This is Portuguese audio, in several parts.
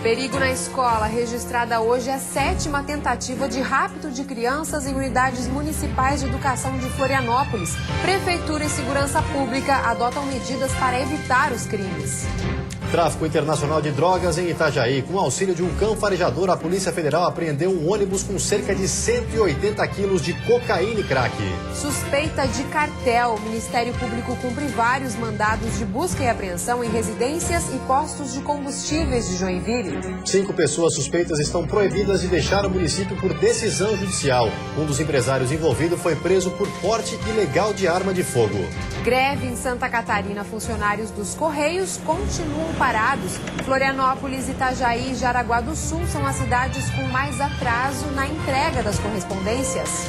Perigo na escola. Registrada hoje a 7ª tentativa de rapto de crianças em unidades municipais de educação de Florianópolis. Prefeitura e segurança pública adotam medidas para evitar os crimes. Tráfico internacional de drogas em Itajaí. Com auxílio de um cão farejador, a Polícia Federal apreendeu um ônibus com cerca de 180 quilos de cocaína e crack. Suspeita de cartel. O Ministério Público cumpre vários mandados de busca e apreensão em residências e postos de combustíveis de Joinville. 5 pessoas suspeitas estão proibidas de deixar o município por decisão judicial. Um dos empresários envolvido foi preso por porte ilegal de arma de fogo. Greve em Santa Catarina. Funcionários dos Correios continuam parados. Florianópolis, Itajaí e Jaraguá do Sul são as cidades com mais atraso na entrega das correspondências.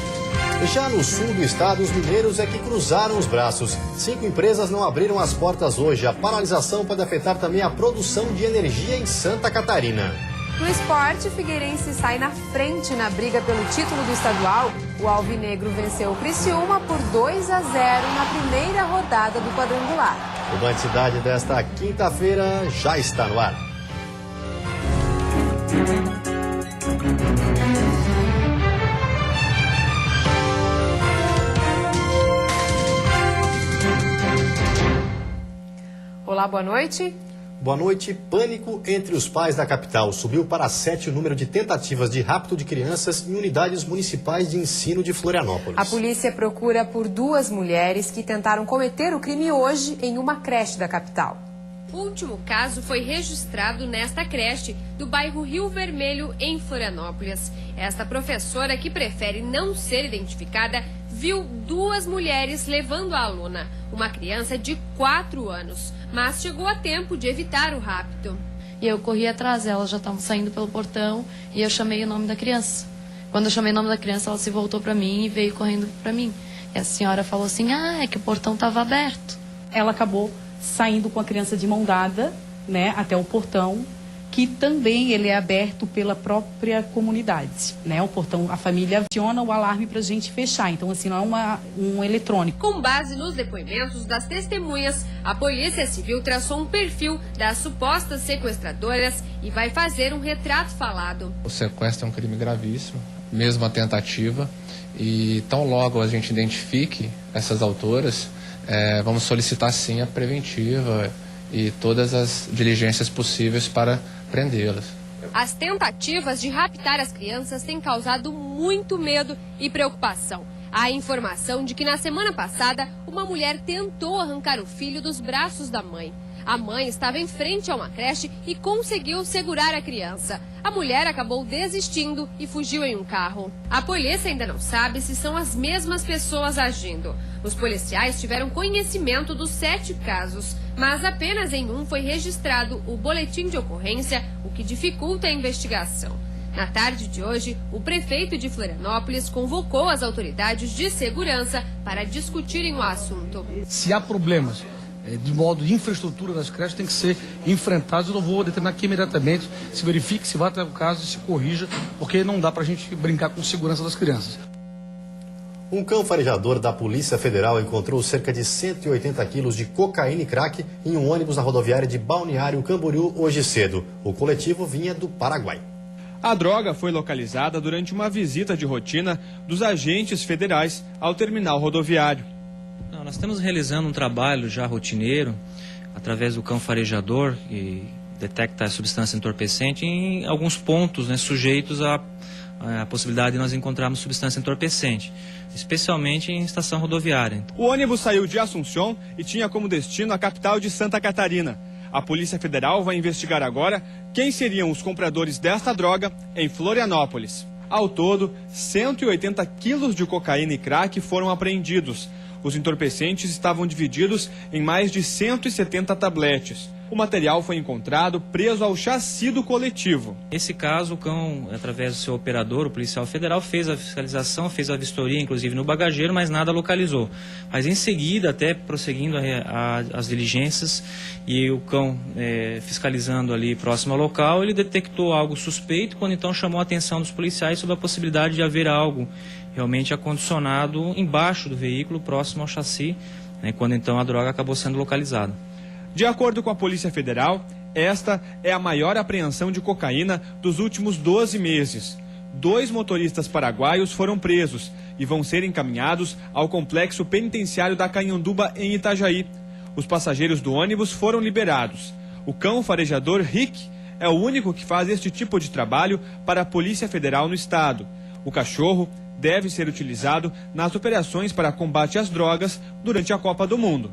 Já no sul do estado, os mineiros é que cruzaram os braços. 5 empresas não abriram as portas hoje. A paralisação pode afetar também a produção de energia em Santa Catarina. No esporte, Figueirense sai na frente na briga pelo título do estadual. O Alvinegro venceu o Criciúma por 2-0 na primeira rodada do quadrangular. O Band Cidade desta quinta-feira já está no ar. Olá, boa noite. Boa noite. Pânico entre os pais da capital. Subiu para 7 o número de tentativas de rapto de crianças em unidades municipais de ensino de Florianópolis. A polícia procura por 2 mulheres que tentaram cometer o crime hoje em uma creche da capital. O último caso foi registrado nesta creche do bairro Rio Vermelho, em Florianópolis. Esta professora, que prefere não ser identificada, viu 2 mulheres levando a aluna, uma criança de 4 anos, mas chegou a tempo de evitar o rapto. E eu corri atrás, elas já estavam saindo pelo portão e eu chamei o nome da criança. Quando eu chamei o nome da criança, ela se voltou para mim e veio correndo para mim. E a senhora falou assim, é que o portão estava aberto. Ela acabou saindo com a criança de mão dada, né, até o portão, que também ele é aberto pela própria comunidade, né? O portão, a família aciona o alarme para a gente fechar, então assim, não é um eletrônico. Com base nos depoimentos das testemunhas, a Polícia Civil traçou um perfil das supostas sequestradoras e vai fazer um retrato falado. O sequestro é um crime gravíssimo, mesmo a tentativa, e tão logo a gente identifique essas autoras, vamos solicitar sim a preventiva e todas as diligências possíveis para prendê-las. As tentativas de raptar as crianças têm causado muito medo e preocupação. Há informação de que na semana passada uma mulher tentou arrancar o filho dos braços da mãe. A mãe estava em frente a uma creche e conseguiu segurar a criança. A mulher acabou desistindo e fugiu em um carro. A polícia ainda não sabe se são as mesmas pessoas agindo. Os policiais tiveram conhecimento dos 7 casos, mas apenas em um foi registrado o boletim de ocorrência, o que dificulta a investigação. Na tarde de hoje, o prefeito de Florianópolis convocou as autoridades de segurança para discutirem o assunto. Se há problemas de modo de infraestrutura das creches, tem que ser enfrentados. Eu não vou determinar que imediatamente se verifique, se vá até o caso e se corrija, porque não dá para a gente brincar com segurança das crianças. Um cão farejador da Polícia Federal encontrou cerca de 180 quilos de cocaína e crack em um ônibus na rodoviária de Balneário Camboriú hoje cedo. O coletivo vinha do Paraguai. A droga foi localizada durante uma visita de rotina dos agentes federais ao terminal rodoviário. Nós estamos realizando um trabalho já rotineiro, através do cão farejador, que detecta a substância entorpecente em alguns pontos, né, sujeitos à possibilidade de nós encontrarmos substância entorpecente, especialmente em estação rodoviária. O ônibus saiu de Assunção e tinha como destino a capital de Santa Catarina. A Polícia Federal vai investigar agora quem seriam os compradores desta droga em Florianópolis. Ao todo, 180 quilos de cocaína e crack foram apreendidos. Os entorpecentes estavam divididos em mais de 170 tabletes. O material foi encontrado preso ao chassi do coletivo. Nesse caso, o cão, através do seu operador, o policial federal, fez a fiscalização, fez a vistoria, inclusive no bagageiro, mas nada localizou. Mas em seguida, até prosseguindo as diligências, e o cão fiscalizando ali próximo ao local, ele detectou algo suspeito, quando então chamou a atenção dos policiais sobre a possibilidade de haver algo realmente acondicionado embaixo do veículo, próximo ao chassi, né, quando então a droga acabou sendo localizada. De acordo com a Polícia Federal, Esta é a maior apreensão de cocaína dos últimos 12 meses. 2 motoristas paraguaios foram presos e vão ser encaminhados ao complexo penitenciário da Canhanduba, em Itajaí. Os passageiros do ônibus foram liberados. O cão farejador Rick é o único que faz este tipo de trabalho para a Polícia Federal no estado. O cachorro deve ser utilizado nas operações para combate às drogas durante a Copa do Mundo.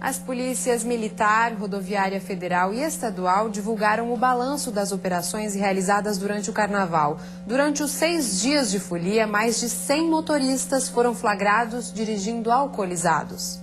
As polícias militar, rodoviária federal e estadual divulgaram o balanço das operações realizadas durante o carnaval. Durante os 6 dias de folia, mais de 100 motoristas foram flagrados dirigindo alcoolizados.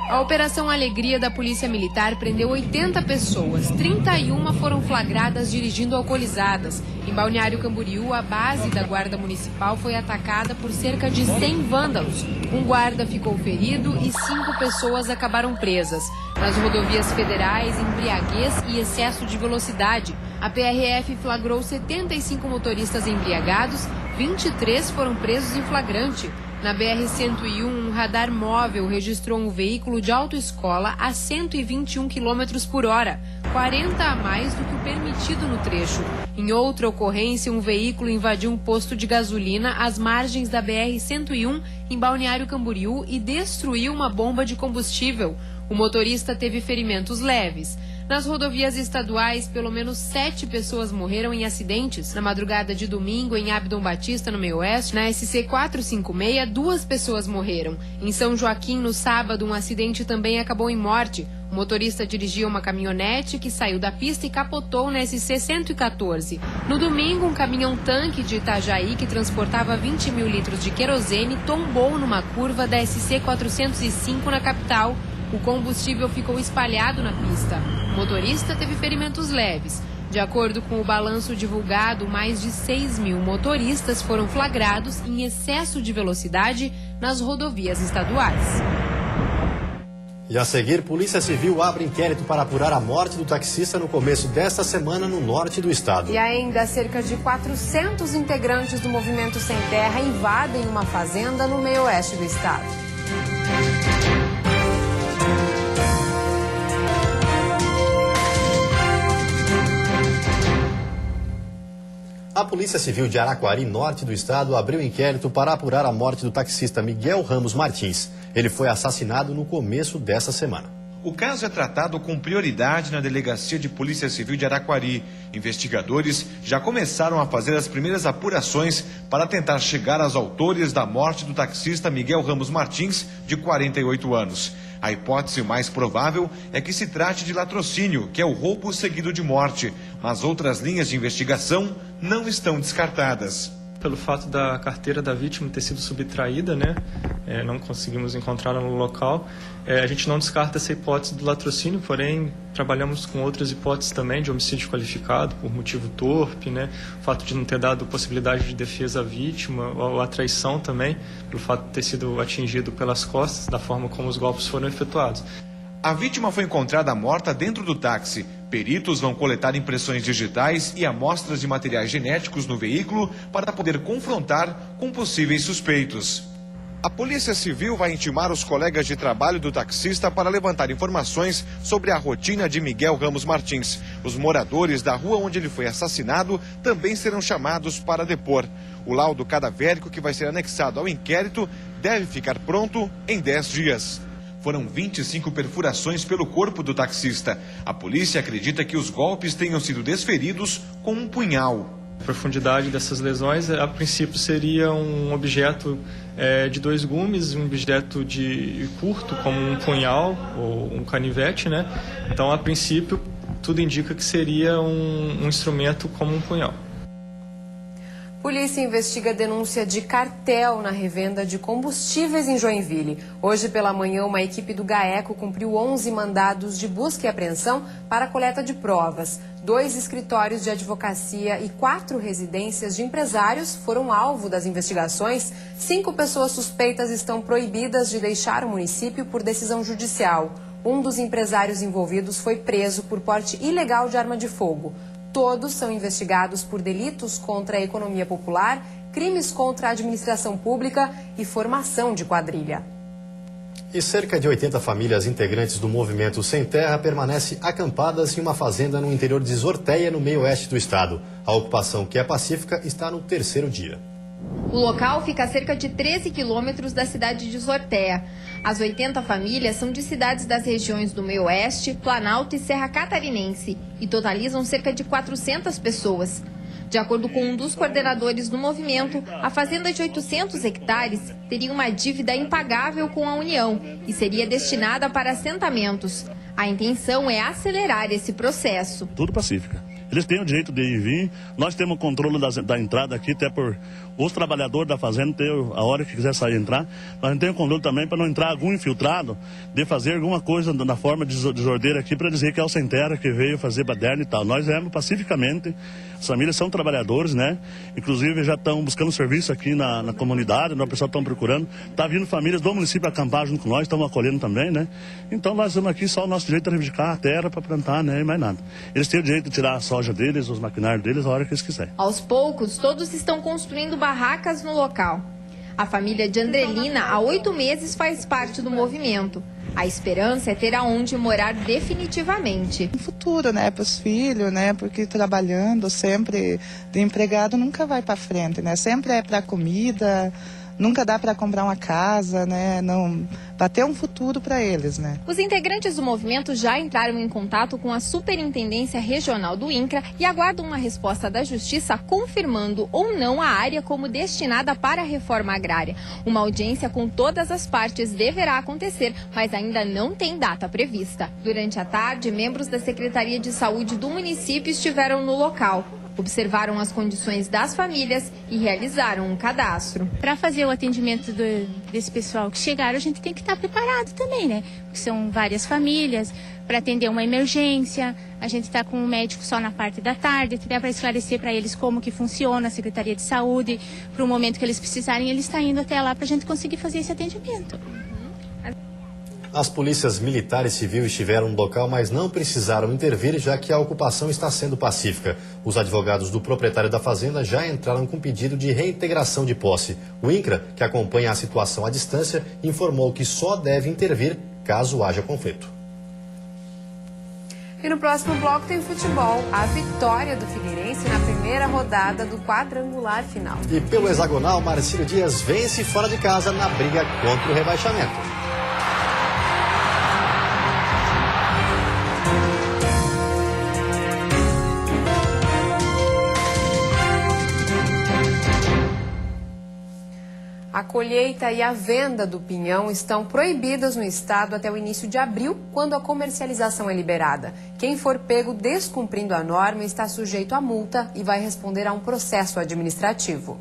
A Operação Alegria da Polícia Militar prendeu 80 pessoas. 31 foram flagradas dirigindo alcoolizadas. Em Balneário Camboriú, a base da Guarda Municipal foi atacada por cerca de 100 vândalos. Um guarda ficou ferido e 5 pessoas acabaram presas. Nas rodovias federais, embriaguez e excesso de velocidade. A PRF flagrou 75 motoristas embriagados, 23 foram presos em flagrante. Na BR-101, um radar móvel registrou um veículo de autoescola a 121 km por hora, 40 a mais do que o permitido no trecho. Em outra ocorrência, um veículo invadiu um posto de gasolina às margens da BR-101, em Balneário Camboriú, e destruiu uma bomba de combustível. O motorista teve ferimentos leves. Nas rodovias estaduais, pelo menos 7 pessoas morreram em acidentes. Na madrugada de domingo, em Abdon Batista, no meio-oeste, na SC 456, 2 pessoas morreram. Em São Joaquim, no sábado, um acidente também acabou em morte. O motorista dirigia uma caminhonete que saiu da pista e capotou na SC 114. No domingo, um caminhão-tanque de Itajaí, que transportava 20 mil litros de querosene, tombou numa curva da SC 405 na capital. O combustível ficou espalhado na pista. O motorista teve ferimentos leves. De acordo com o balanço divulgado, mais de 6 mil motoristas foram flagrados em excesso de velocidade nas rodovias estaduais. E a seguir, Polícia Civil abre inquérito para apurar a morte do taxista no começo desta semana no norte do estado. E ainda cerca de 400 integrantes do Movimento Sem Terra invadem uma fazenda no meio-oeste do estado. A Polícia Civil de Araquari, norte do estado, abriu inquérito para apurar a morte do taxista Miguel Ramos Martins. Ele foi assassinado no começo dessa semana. O caso é tratado com prioridade na Delegacia de Polícia Civil de Araquari. Investigadores já começaram a fazer as primeiras apurações para tentar chegar aos autores da morte do taxista Miguel Ramos Martins, de 48 anos. A hipótese mais provável é que se trate de latrocínio, que é o roubo seguido de morte, mas outras linhas de investigação não estão descartadas. Pelo fato da carteira da vítima ter sido subtraída, não conseguimos encontrá-la no local, a gente não descarta essa hipótese do latrocínio, porém trabalhamos com outras hipóteses também de homicídio qualificado por motivo torpe, o fato de não ter dado possibilidade de defesa à vítima, ou a traição também, pelo fato de ter sido atingido pelas costas, da forma como os golpes foram efetuados. A vítima foi encontrada morta dentro do táxi. Peritos vão coletar impressões digitais e amostras de materiais genéticos no veículo para poder confrontar com possíveis suspeitos. A Polícia Civil vai intimar os colegas de trabalho do taxista para levantar informações sobre a rotina de Miguel Ramos Martins. Os moradores da rua onde ele foi assassinado também serão chamados para depor. O laudo cadavérico, que vai ser anexado ao inquérito, deve ficar pronto em 10 dias. Foram 25 perfurações pelo corpo do taxista. A polícia acredita que os golpes tenham sido desferidos com um punhal. A profundidade dessas lesões, a princípio, seria um objeto de 2 gumes, um objeto de curto, como um punhal ou um canivete, Então, a princípio, tudo indica que seria um instrumento como um punhal. Polícia investiga denúncia de cartel na revenda de combustíveis em Joinville. Hoje pela manhã, uma equipe do GAECO cumpriu 11 mandados de busca e apreensão para a coleta de provas. 2 escritórios de advocacia e 4 residências de empresários foram alvo das investigações. 5 pessoas suspeitas estão proibidas de deixar o município por decisão judicial. Um dos empresários envolvidos foi preso por porte ilegal de arma de fogo. Todos são investigados por delitos contra a economia popular, crimes contra a administração pública e formação de quadrilha. E cerca de 80 famílias integrantes do movimento Sem Terra permanecem acampadas em uma fazenda no interior de Zorteia, no meio-oeste do estado. A ocupação, que é pacífica, está no 3º dia. O local fica a cerca de 13 quilômetros da cidade de Zorteia. As 80 famílias são de cidades das regiões do Meio-Oeste, Planalto e Serra Catarinense e totalizam cerca de 400 pessoas. De acordo com um dos coordenadores do movimento, a fazenda de 800 hectares teria uma dívida impagável com a União e seria destinada para assentamentos. A intenção é acelerar esse processo. Tudo pacífica. Eles têm o direito de ir e vir. Nós temos o controle da entrada aqui, até por os trabalhadores da fazenda ter a hora que quiser sair e entrar. Nós não temos controle também para não entrar algum infiltrado de fazer alguma coisa na forma de desordeira aqui para dizer que é o Sem Terra que veio fazer baderna e tal. Nós viemos pacificamente. As famílias são trabalhadores, né? Inclusive já estão buscando serviço aqui na comunidade, o pessoal está procurando. Está vindo famílias do município acampar junto com nós, estamos acolhendo também, né? Então nós estamos aqui, só o nosso direito é reivindicar a terra para plantar, né? E mais nada. Eles têm o direito de tirar a soja deles, os maquinários deles, a hora que eles quiserem. Aos poucos, todos estão construindo barracas no local. A família de Andrelina, há 8 meses, faz parte do movimento. A esperança é ter aonde morar definitivamente. No futuro, né, para os filhos, né, porque trabalhando sempre de empregado nunca vai para frente, né, sempre é para comida, nunca dá para comprar uma casa, né, não, para ter um futuro para eles, né. Os integrantes do movimento já entraram em contato com a Superintendência Regional do INCRA e aguardam uma resposta da Justiça confirmando ou não a área como destinada para a reforma agrária. Uma audiência com todas as partes deverá acontecer, mas ainda não tem data prevista. Durante a tarde, membros da Secretaria de Saúde do município estiveram no local. Observaram as condições das famílias e realizaram um cadastro. Para fazer o atendimento desse pessoal que chegaram, a gente tem que estar preparado também, né? Porque são várias famílias, para atender uma emergência, a gente está com um médico só na parte da tarde, até para esclarecer para eles como que funciona a Secretaria de Saúde, para o momento que eles precisarem, eles estão indo até lá para a gente conseguir fazer esse atendimento. As polícias militar e civil estiveram no local, mas não precisaram intervir, já que a ocupação está sendo pacífica. Os advogados do proprietário da fazenda já entraram com pedido de reintegração de posse. O INCRA, que acompanha a situação à distância, informou que só deve intervir caso haja conflito. E no próximo bloco tem futebol. A vitória do Figueirense na primeira rodada do quadrangular final. E pelo hexagonal, Marcílio Dias vence fora de casa na briga contra o rebaixamento. A colheita e a venda do pinhão estão proibidas no estado até o início de abril, quando a comercialização é liberada. Quem for pego descumprindo a norma está sujeito a multa e vai responder a um processo administrativo.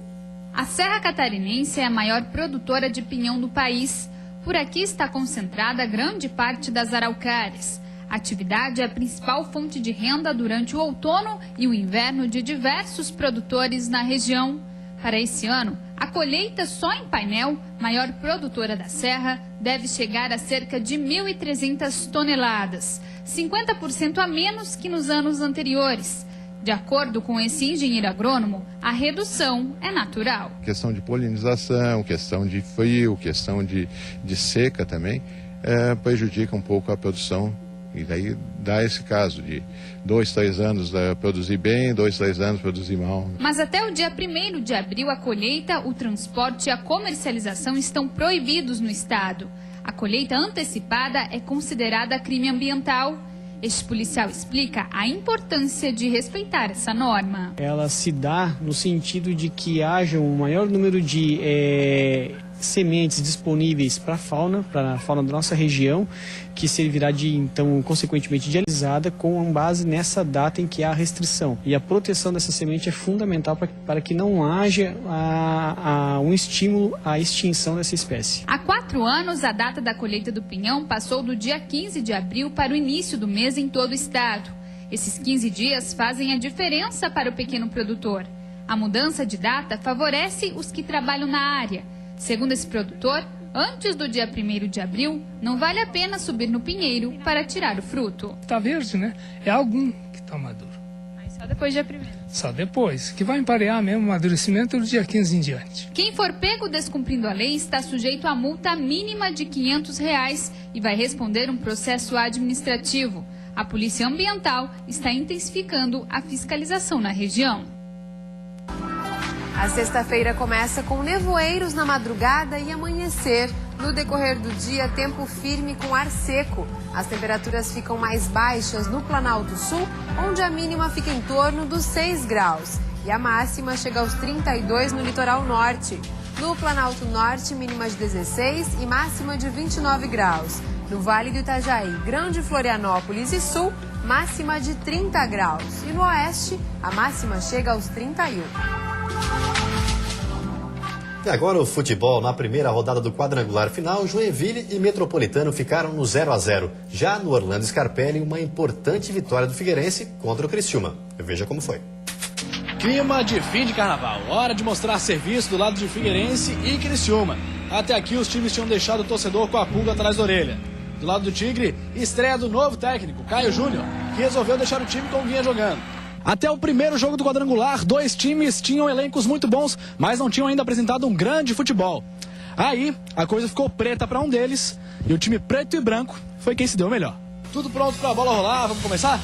A Serra Catarinense é a maior produtora de pinhão do país. Por aqui está concentrada grande parte das araucárias. A atividade é a principal fonte de renda durante o outono e o inverno de diversos produtores na região. Para esse ano, a colheita só em painel, maior produtora da Serra, deve chegar a cerca de 1.300 toneladas, 50% a menos que nos anos anteriores. De acordo com esse engenheiro agrônomo, a redução é natural. Questão de polinização, questão de frio, questão de seca também, prejudica um pouco a produção. E daí dá esse caso de 2, 3 anos produzir bem, 2, 3 anos produzir mal. Mas até o dia 1º de abril, a colheita, o transporte e a comercialização estão proibidos no estado. A colheita antecipada é considerada crime ambiental. Este policial explica a importância de respeitar essa norma. Ela se dá no sentido de que haja um maior número de sementes disponíveis para a fauna da nossa região, que servirá então, consequentemente, dialisada com base nessa data em que há a restrição. E a proteção dessa semente é fundamental para que não haja um estímulo à extinção dessa espécie. Há 4 anos, a data da colheita do pinhão passou do dia 15 de abril para o início do mês em todo o estado. Esses 15 dias fazem a diferença para o pequeno produtor. A mudança de data favorece os que trabalham na área. Segundo esse produtor, antes do dia 1º de abril, não vale a pena subir no pinheiro para tirar o fruto. Está verde, né? É algum que está maduro. Só depois do dia 1º. Só depois, que vai emparear mesmo o amadurecimento do dia 15 em diante. Quem for pego descumprindo a lei está sujeito a multa mínima de R$ 500 e vai responder um processo administrativo. A Polícia Ambiental está intensificando a fiscalização na região. A sexta-feira começa com nevoeiros na madrugada e amanhecer. No decorrer do dia, tempo firme com ar seco. As temperaturas ficam mais baixas no Planalto Sul, onde a mínima fica em torno dos 6 graus. E a máxima chega aos 32 no litoral norte. No Planalto Norte, mínima de 16 e máxima de 29 graus. No Vale do Itajaí, Grande Florianópolis e Sul, máxima de 30 graus. E no Oeste, a máxima chega aos 31. E agora o futebol. Na primeira rodada do quadrangular final, Joinville e Metropolitano ficaram no 0-0. Já no Orlando Scarpelli, uma importante vitória do Figueirense contra o Criciúma. Veja como foi. Clima de fim de carnaval. Hora de mostrar serviço do lado de Figueirense e Criciúma. Até aqui os times tinham deixado o torcedor com a pulga atrás da orelha. Do lado do Tigre, estreia do novo técnico, Caio Júnior, que resolveu deixar o time como vinha jogando. Até o primeiro jogo do quadrangular, 2 times tinham elencos muito bons, mas não tinham ainda apresentado um grande futebol. Aí, a coisa ficou preta para um deles, e o time preto e branco foi quem se deu melhor. Tudo pronto para a bola rolar, vamos começar?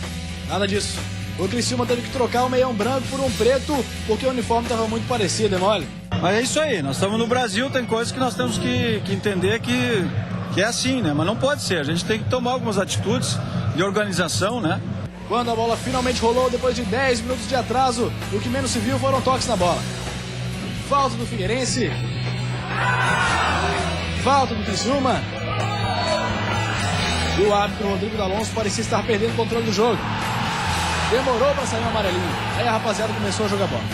Nada disso. O Criciúma teve que trocar o meião branco por um preto, porque o uniforme estava muito parecido, é mole? Mas é isso aí, nós estamos no Brasil, tem coisas que nós temos que entender que é assim, né? Mas não pode ser, a gente tem que tomar algumas atitudes de organização, né? Quando a bola finalmente rolou, depois de 10 minutos de atraso, o que menos se viu foram toques na bola. Falta do Figueirense. Falta do Criciúma. E o árbitro Rodrigo D'Alonso parecia estar perdendo o controle do jogo. Demorou para sair um amarelinho. Aí a rapaziada começou a jogar bola.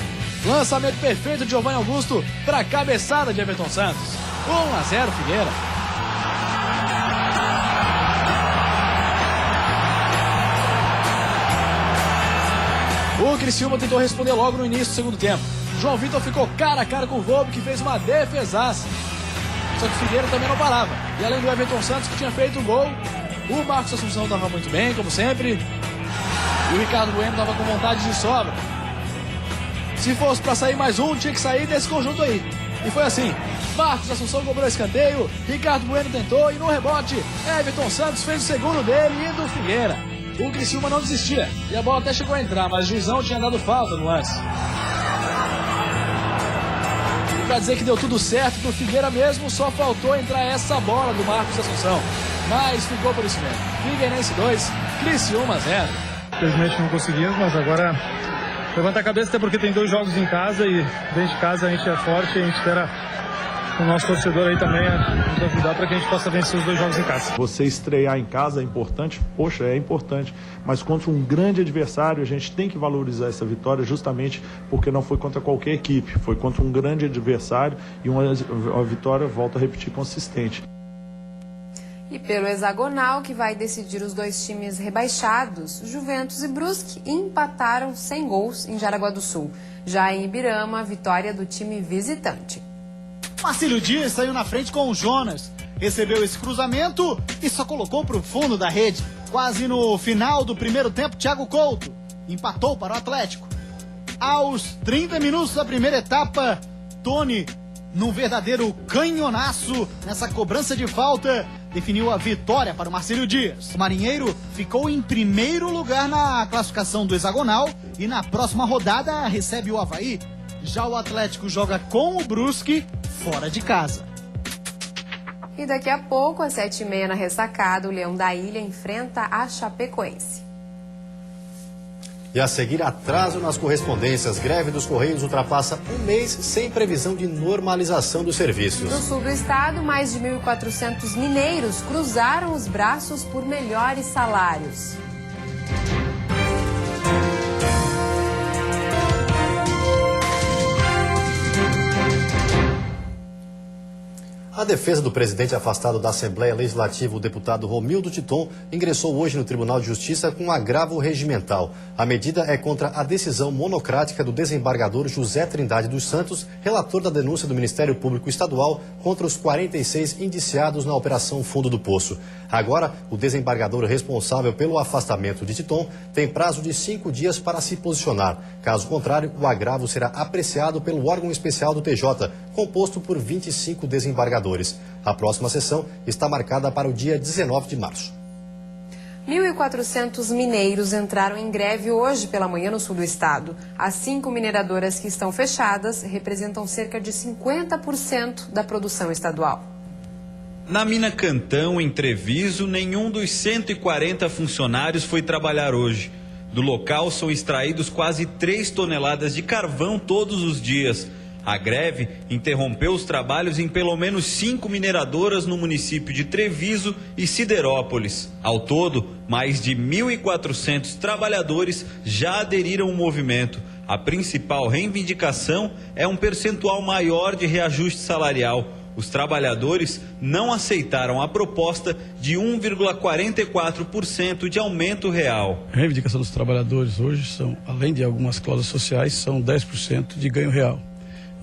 Lançamento perfeito de Giovanni Augusto para a cabeçada de Everton Santos. 1-0 Figueira. O Criciúma tentou responder logo no início do segundo tempo. João Vitor ficou cara a cara com o Volpe, que fez uma defesaça. Só que o Figueira também não parava. E além do Everton Santos, que tinha feito o gol, o Marcos Assunção estava muito bem, como sempre. E o Ricardo Bueno estava com vontade de sobra. Se fosse para sair mais um, tinha que sair desse conjunto aí. E foi assim. Marcos Assunção cobrou escanteio, Ricardo Bueno tentou e no rebote, Everton Santos fez o segundo dele e do Figueira. O Criciúma não desistia e a bola até chegou a entrar, mas o juizão tinha dado falta no lance. E pra dizer que deu tudo certo pro Figueira mesmo, só faltou entrar essa bola do Marcos Assunção. Mas ficou por isso mesmo. Figueirense 2, Criciúma 0. Infelizmente não conseguimos, mas agora levanta a cabeça, até porque tem 2 jogos em casa e dentro de casa a gente é forte e a gente espera o nosso torcedor aí também nos ajudar para que a gente possa vencer os 2 jogos em casa. Você estrear em casa é importante? Poxa, é importante, mas contra um grande adversário a gente tem que valorizar essa vitória justamente porque não foi contra qualquer equipe, foi contra um grande adversário e uma vitória, volto a repetir, consistente. E pelo hexagonal, que vai decidir os 2 times rebaixados, Juventus e Brusque empataram sem gols em Jaraguá do Sul. Já em Ibirama, vitória do time visitante. Marcílio Dias saiu na frente com o Jonas, recebeu esse cruzamento e só colocou para o fundo da rede. Quase no final do primeiro tempo, Thiago Couto empatou para o Atlético. Aos 30 minutos da primeira etapa, Tony, num verdadeiro canhonaço nessa cobrança de falta, definiu a vitória para o Marcílio Dias. O Marinheiro ficou em primeiro lugar na classificação do hexagonal e na próxima rodada recebe o Avaí. Já o Atlético joga com o Brusque fora de casa. E daqui a pouco, às 7h30 na Ressacada, o Leão da Ilha enfrenta a Chapecoense. E a seguir, atraso nas correspondências. Greve dos Correios ultrapassa um mês sem previsão de normalização dos serviços. No sul do estado, mais de 1.400 mineiros cruzaram os braços por melhores salários. A defesa do presidente afastado da Assembleia Legislativa, o deputado Romildo Titon, ingressou hoje no Tribunal de Justiça com um agravo regimental. A medida é contra a decisão monocrática do desembargador José Trindade dos Santos, relator da denúncia do Ministério Público Estadual contra os 46 indiciados na Operação Fundo do Poço. Agora, o desembargador responsável pelo afastamento de Titon tem prazo de 5 dias para se posicionar. Caso contrário, o agravo será apreciado pelo órgão especial do TJ, composto por 25 desembargadores. A próxima sessão está marcada para o dia 19 de março. 1.400 mineiros entraram em greve hoje pela manhã no sul do estado. As 5 mineradoras que estão fechadas representam cerca de 50% da produção estadual. Na mina Cantão, em Treviso, nenhum dos 140 funcionários foi trabalhar hoje. Do local são extraídos quase 3 toneladas de carvão todos os dias. A greve interrompeu os trabalhos em pelo menos 5 mineradoras no município de Treviso e Siderópolis. Ao todo, mais de 1.400 trabalhadores já aderiram ao movimento. A principal reivindicação é um percentual maior de reajuste salarial. Os trabalhadores não aceitaram a proposta de 1,44% de aumento real. A reivindicação dos trabalhadores hoje são, além de algumas cláusulas sociais, são 10% de ganho real.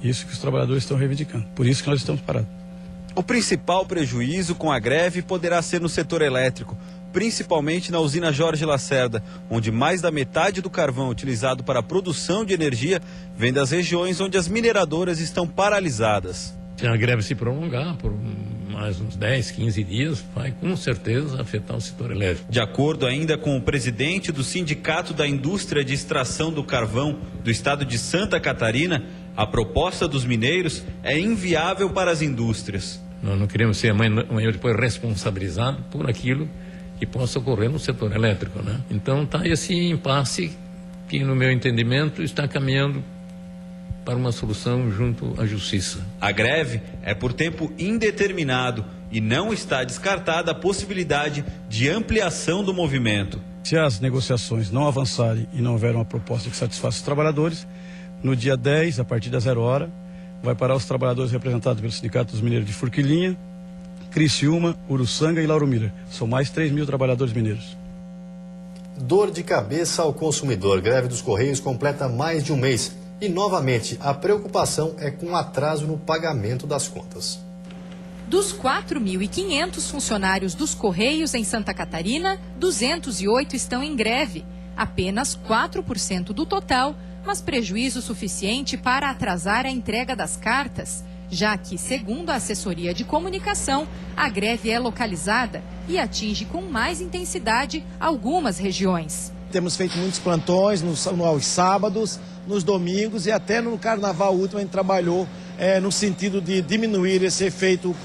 Isso que os trabalhadores estão reivindicando. Por isso que nós estamos parados. O principal prejuízo com a greve poderá ser no setor elétrico, principalmente na usina Jorge Lacerda, onde mais da metade do carvão utilizado para a produção de energia vem das regiões onde as mineradoras estão paralisadas. Se a greve se prolongar por mais uns 10, 15 dias, vai com certeza afetar o setor elétrico. De acordo ainda com o presidente do Sindicato da Indústria de Extração do Carvão do estado de Santa Catarina, a proposta dos mineiros é inviável para as indústrias. Nós não queremos ser amanhã depois responsabilizado por aquilo que possa ocorrer no setor elétrico, né? Então está esse impasse que, no meu entendimento, está caminhando para uma solução junto à justiça. A greve é por tempo indeterminado e não está descartada a possibilidade de ampliação do movimento. Se as negociações não avançarem e não houver uma proposta que satisfaça os trabalhadores, no dia 10, a partir das 0 hora, vai parar os trabalhadores representados pelo Sindicato dos Mineiros de Forquilinha, Criciúma, Uruçanga e Lauro Miller. São mais 3.000 trabalhadores mineiros. Dor de cabeça ao consumidor. Greve dos Correios completa mais de um mês. E, novamente, a preocupação é com o atraso no pagamento das contas. Dos 4.500 funcionários dos Correios em Santa Catarina, 208 estão em greve. Apenas 4% do total, mas prejuízo suficiente para atrasar a entrega das cartas, já que, segundo a assessoria de comunicação, a greve é localizada e atinge com mais intensidade algumas regiões. Temos feito muitos plantões aos sábados, nos domingos e até no carnaval último a gente trabalhou no sentido de diminuir esse efeito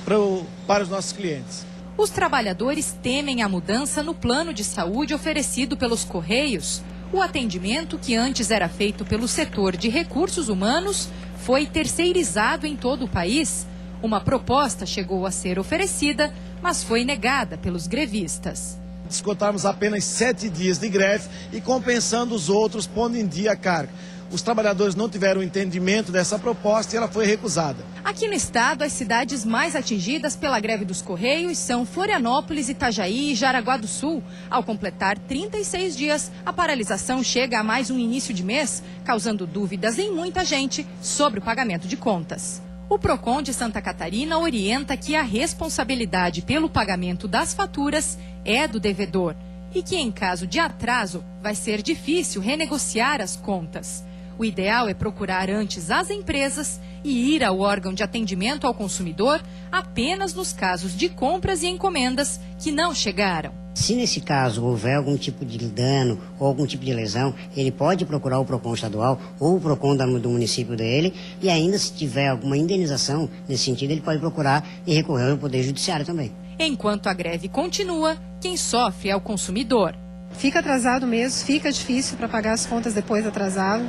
para os nossos clientes. Os trabalhadores temem a mudança no plano de saúde oferecido pelos Correios. O atendimento, que antes era feito pelo setor de recursos humanos, foi terceirizado em todo o país. Uma proposta chegou a ser oferecida, mas foi negada pelos grevistas. Descontarmos apenas 7 dias de greve e compensando os outros, pondo em dia a carga. Os trabalhadores não tiveram entendimento dessa proposta e ela foi recusada. Aqui no estado, as cidades mais atingidas pela greve dos Correios são Florianópolis, Itajaí e Jaraguá do Sul. Ao completar 36 dias, a paralisação chega a mais um início de mês, causando dúvidas em muita gente sobre o pagamento de contas. O PROCON de Santa Catarina orienta que a responsabilidade pelo pagamento das faturas é do devedor e que, em caso de atraso, vai ser difícil renegociar as contas. O ideal é procurar antes as empresas e ir ao órgão de atendimento ao consumidor apenas nos casos de compras e encomendas que não chegaram. Se nesse caso houver algum tipo de dano ou algum tipo de lesão, ele pode procurar o PROCON estadual ou o PROCON do município dele, e ainda se tiver alguma indenização nesse sentido, ele pode procurar e recorrer ao Poder Judiciário também. Enquanto a greve continua, quem sofre é o consumidor. Fica atrasado mesmo, fica difícil para pagar as contas depois atrasado.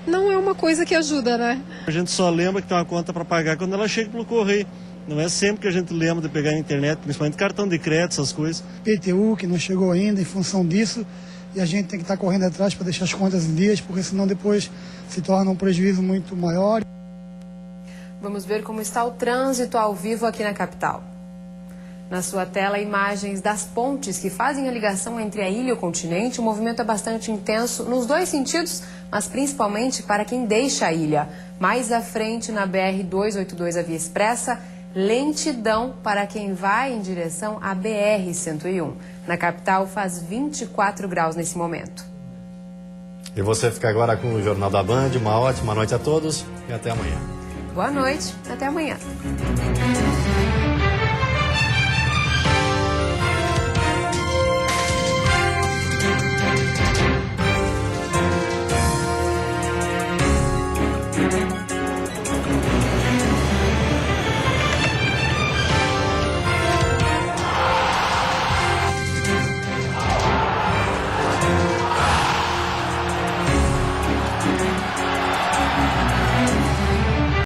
Não é uma coisa que ajuda, né? A gente só lembra que tem uma conta para pagar quando ela chega pelo correio. Não é sempre que a gente lembra de pegar na internet, principalmente cartão de crédito, essas coisas. PTU, que não chegou ainda em função disso, e a gente tem que estar correndo atrás para deixar as contas em dias, porque senão depois se torna um prejuízo muito maior. Vamos ver como está o trânsito ao vivo aqui na capital. Na sua tela, imagens das pontes que fazem a ligação entre a ilha e o continente. O movimento é bastante intenso nos dois sentidos, mas principalmente para quem deixa a ilha. Mais à frente, na BR-282, a via expressa, lentidão para quem vai em direção à BR-101. Na capital faz 24 graus nesse momento. E você fica agora com o Jornal da Band. Uma ótima noite a todos e até amanhã. Boa noite, até amanhã.